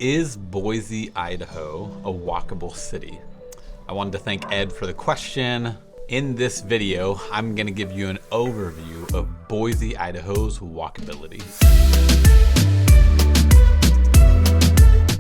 Is Boise, Idaho a walkable city? I wanted to thank Ed for the question. In this video, I'm going to give you an overview of Boise, Idaho's walkability.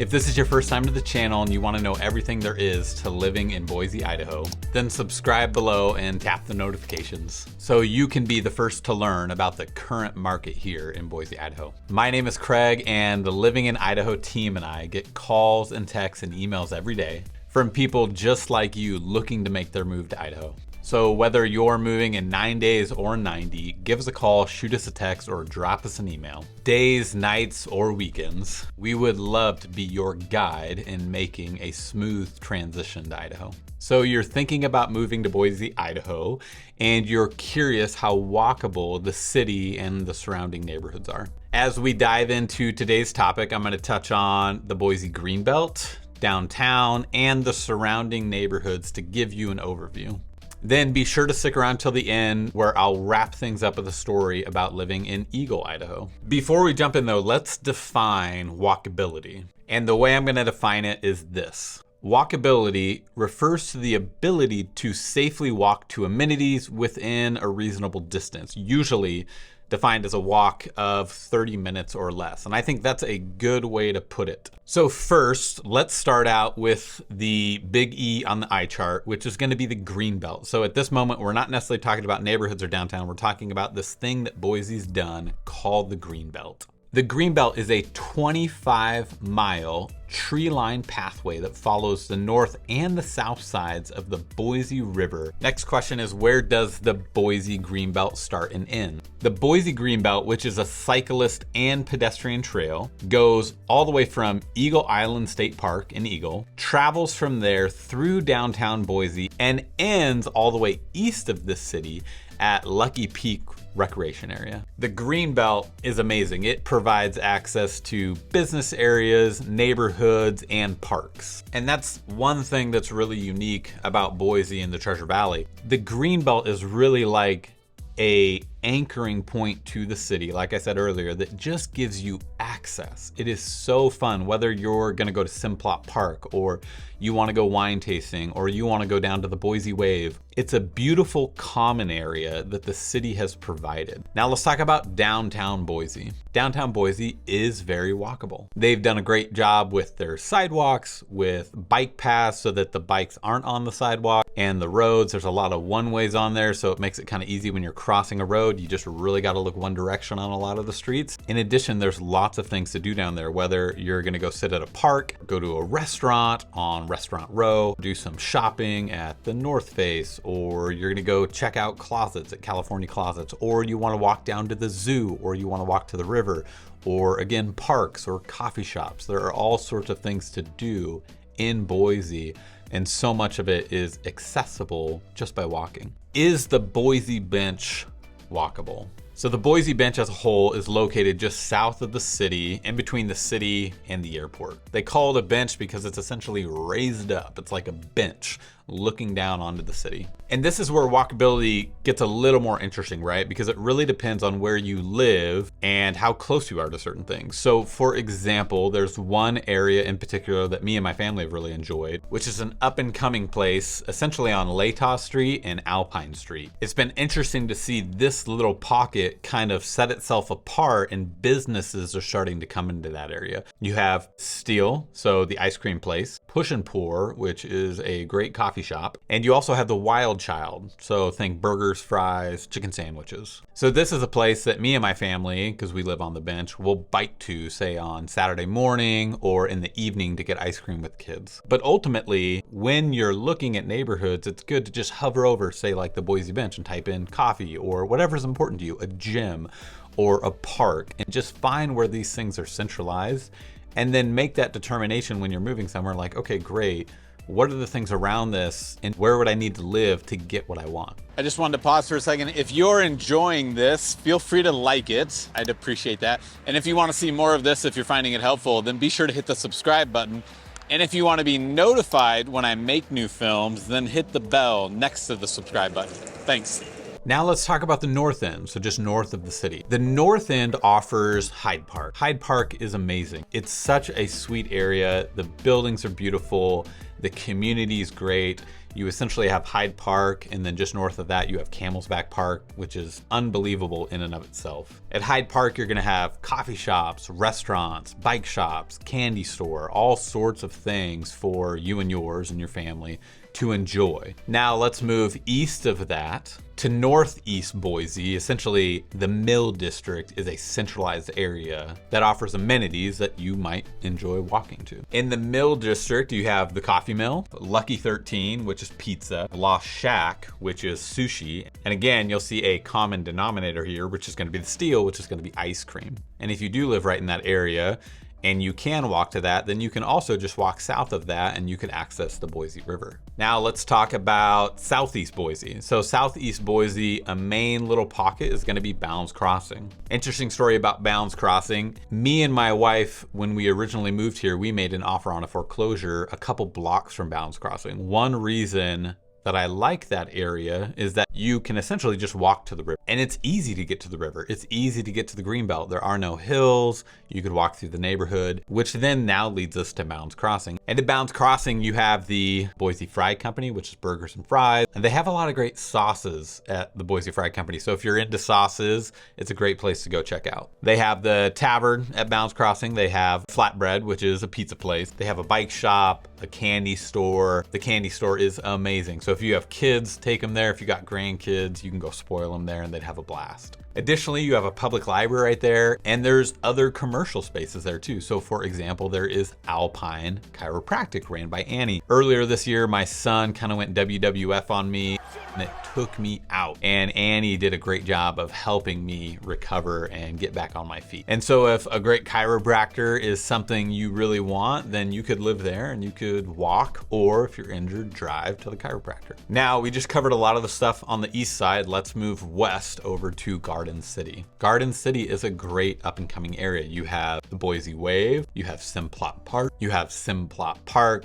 If this is your first time to the channel and you want to know everything there is to living in Boise, Idaho, then subscribe below and tap the notifications so you can be the first to learn about the current market here in Boise, Idaho. My name is Craig, and the Living in Idaho team and I get calls and texts and emails every day from people just like you looking to make their move to Idaho. So whether you're moving in 9 days or 90, give us a call, shoot us a text, or drop us an email. Days, nights, or weekends, we would love to be your guide in making a smooth transition to Idaho. So you're thinking about moving to Boise, Idaho, and you're curious how walkable the city and the surrounding neighborhoods are. As we dive into today's topic, I'm going to touch on the Boise Greenbelt, downtown, and the surrounding neighborhoods to give you an overview. Then be sure to stick around till the end, where I'll wrap things up with a story about living in Eagle, Idaho. Before we jump in though, let's define walkability. And the way I'm going to define it is this. Walkability refers to the ability to safely walk to amenities within a reasonable distance, usually defined as a walk of 30 minutes or less. And I think that's a good way to put it. So first, let's start out with the big E on the eye chart, which is going to be the Greenbelt. So at this moment, we're not necessarily talking about neighborhoods or downtown. We're talking about this thing that Boise's done called the Greenbelt. The Greenbelt is a 25-mile tree-lined pathway that follows the north and the south sides of the Boise River. Next question is, where does the Boise Greenbelt start and end? The Boise Greenbelt, which is a cyclist and pedestrian trail, goes all the way from Eagle Island State Park in Eagle, travels from there through downtown Boise, and ends all the way east of the city at Lucky Peak Recreation Area. The Greenbelt is amazing. It provides access to business areas, neighborhoods, and parks. And that's one thing that's really unique about Boise and the Treasure Valley. The Greenbelt is really like a anchoring point to the city, like I said earlier, that just gives you access. It is so fun, whether you're gonna go to Simplot Park, or you wanna go wine tasting, or you wanna go down to the Boise Wave. It's a beautiful common area that the city has provided. Now let's talk about downtown Boise. Downtown Boise is very walkable. They've done a great job with their sidewalks, with bike paths so that the bikes aren't on the sidewalk, and the roads. There's a lot of one-ways on there, so it makes it kind of easy when you're crossing a road. You just really got to look one direction on a lot of the streets. In addition, there's lots of things to do down there, whether you're going to go sit at a park, go to a restaurant on Restaurant Row, do some shopping at the North Face, or you're going to go check out closets at California Closets, or you want to walk down to the zoo, or you want to walk to the river, or again, parks or coffee shops. There are all sorts of things to do in Boise, and so much of it is accessible just by walking. Is the Boise Bench walkable? So the Boise Bench as a whole is located just south of the city, in between the city and the airport. They call it a bench because it's essentially raised up. It's like a bench looking down onto the city. And this is where walkability gets a little more interesting, right? Because it really depends on where you live and how close you are to certain things. So for example, there's one area in particular that me and my family have really enjoyed, which is an up and coming place essentially on Latah Street and Alpine Street. It's been interesting to see this little pocket kind of set itself apart, and businesses are starting to come into that area. You have Steel, so the ice cream place, Push and Pour, which is a great coffee shop, and you also have the Wild Child, so think burgers, fries, chicken sandwiches. So this is a place that me and my family, because we live on the bench, will bike to, say on Saturday morning or in the evening to get ice cream with kids. But ultimately, when you're looking at neighborhoods, it's good to just hover over, say like the Boise Bench, and type in coffee or whatever's important to you, a gym or a park, and just find where these things are centralized, and then make that determination when you're moving somewhere like, okay, great. What are the things around this, and where would I need to live to get what I want? I just wanted to pause for a second. If you're enjoying this, feel free to like it. I'd appreciate that. And if you want to see more of this, if you're finding it helpful, then be sure to hit the subscribe button. And if you want to be notified when I make new films, then hit the bell next to the subscribe button. Thanks. Now let's talk about the north end, so just north of the city. The north end offers Hyde Park. Hyde Park is amazing. It's such a sweet area. The buildings are beautiful. The community is great. You essentially have Hyde Park, and then just north of that, you have Camelback Park, which is unbelievable in and of itself. At Hyde Park, you're gonna have coffee shops, restaurants, bike shops, candy store, all sorts of things for you and yours and your family to enjoy. Now let's move east of that to Northeast Boise. Essentially, the Mill District is a centralized area that offers amenities that you might enjoy walking to. In the Mill District, you have the Coffee Mill, Lucky 13, which is pizza, Lost Shack, which is sushi. And again, you'll see a common denominator here, which is gonna be the steel, which is gonna be ice cream. And if you do live right in that area, and you can walk to that, then you can also just walk south of that and you can access the Boise River. Now let's talk about Southeast Boise. So Southeast Boise, a main little pocket is gonna be Bounds Crossing. Interesting story about Bounds Crossing. Me and my wife, when we originally moved here, we made an offer on a foreclosure a couple blocks from Bounds Crossing. One reason that I like that area is that you can essentially just walk to the river. And it's easy to get to the river. It's easy to get to the Greenbelt. There are no hills. You could walk through the neighborhood, which then now leads us to Bounds Crossing. And at Bounds Crossing, you have the Boise Fry Company, which is burgers and fries. And they have a lot of great sauces at the Boise Fry Company. So if you're into sauces, it's a great place to go check out. They have the Tavern at Bounds Crossing. They have Flatbread, which is a pizza place. They have a bike shop, a candy store. The candy store is amazing. So if you have kids, take them there. If you got grandkids, you can go spoil them there and they'd have a blast. Additionally, you have a public library right there, and there's other commercial spaces there too. So for example, there is Alpine Chiropractic ran by Annie. Earlier this year, my son kind of went WWF on me and it took me out. And Annie did a great job of helping me recover and get back on my feet. And so if a great chiropractor is something you really want, then you could live there and you could walk, or if you're injured, drive to the chiropractor. Now, we just covered a lot of the stuff on the east side. Let's move west over to Garden City. Garden City is a great up and coming area. You have the Boise Wave, you have Simplot Park, you have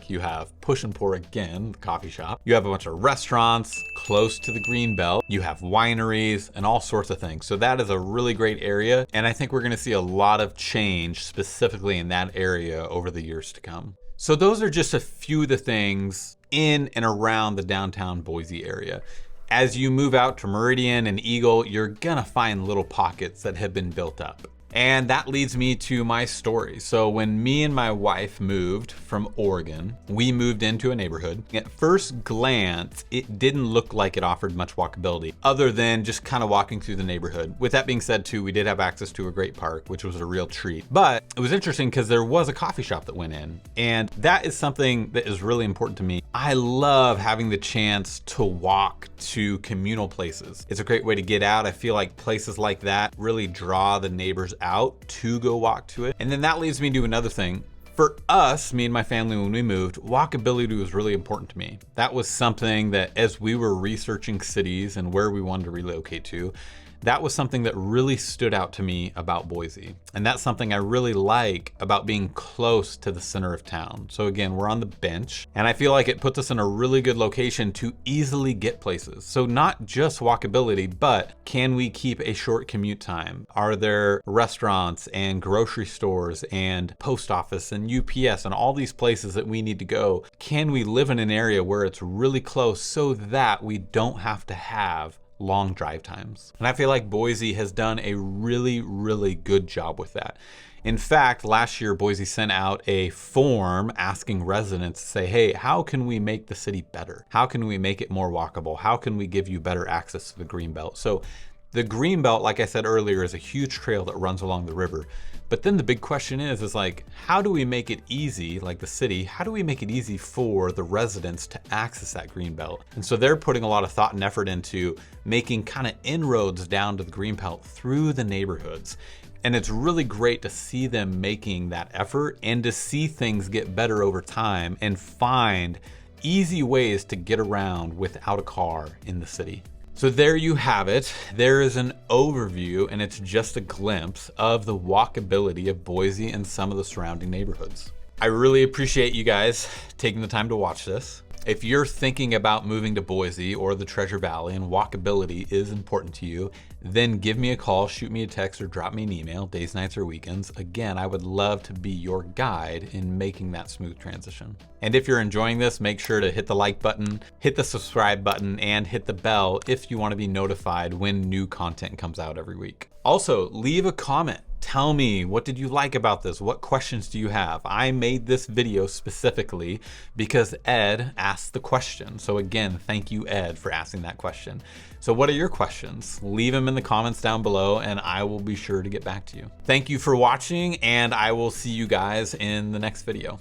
you have Push and Pour again, the coffee shop. You have a bunch of restaurants close to the Greenbelt. You have wineries and all sorts of things. So that is a really great area. And I think we're gonna see a lot of change specifically in that area over the years to come. So those are just a few of the things in and around the downtown Boise area. As you move out to Meridian and Eagle, you're gonna find little pockets that have been built up. And that leads me to my story. So when me and my wife moved from Oregon, we moved into a neighborhood. At first glance, it didn't look like it offered much walkability other than just kind of walking through the neighborhood. With that being said too, we did have access to a great park, which was a real treat. But it was interesting because there was a coffee shop that went in, and that is something that is really important to me. I love having the chance to walk to communal places. It's a great way to get out. I feel like places like that really draw the neighbors out to go walk to it. And then that leads me to another thing. For us, me and my family, when we moved, walkability was really important to me. That was something that as we were researching cities and where we wanted to relocate to, that was something that really stood out to me about Boise. And that's something I really like about being close to the center of town. So again, we're on the bench, and I feel like it puts us in a really good location to easily get places. So not just walkability, but can we keep a short commute time? Are there restaurants and grocery stores and post office and UPS and all these places that we need to go? Can we live in an area where it's really close so that we don't have to have long drive times? And I feel like Boise has done a really, really good job with that. In fact, last year, Boise sent out a form asking residents to say, hey, how can we make the city better? How can we make it more walkable? How can we give you better access to the Greenbelt? So the Greenbelt, like I said earlier, is a huge trail that runs along the river. But then the big question is like, how do we make it easy, like the city, how do we make it easy for the residents to access that Greenbelt? And so they're putting a lot of thought and effort into making kind of inroads down to the Greenbelt through the neighborhoods. And it's really great to see them making that effort and to see things get better over time and find easy ways to get around without a car in the city. So there you have it. There is an overview, and it's just a glimpse of the walkability of Boise and some of the surrounding neighborhoods. I really appreciate you guys taking the time to watch this. If you're thinking about moving to Boise or the Treasure Valley and walkability is important to you, then give me a call, shoot me a text, or drop me an email, days, nights, or weekends. Again, I would love to be your guide in making that smooth transition. And if you're enjoying this, make sure to hit the like button, hit the subscribe button, and hit the bell if you want to be notified when new content comes out every week. Also, leave a comment. Tell me, what did you like about this? What questions do you have? I made this video specifically because Ed asked the question. So again, thank you, Ed, for asking that question. So what are your questions? Leave them in the comments down below and I will be sure to get back to you. Thank you for watching, and I will see you guys in the next video.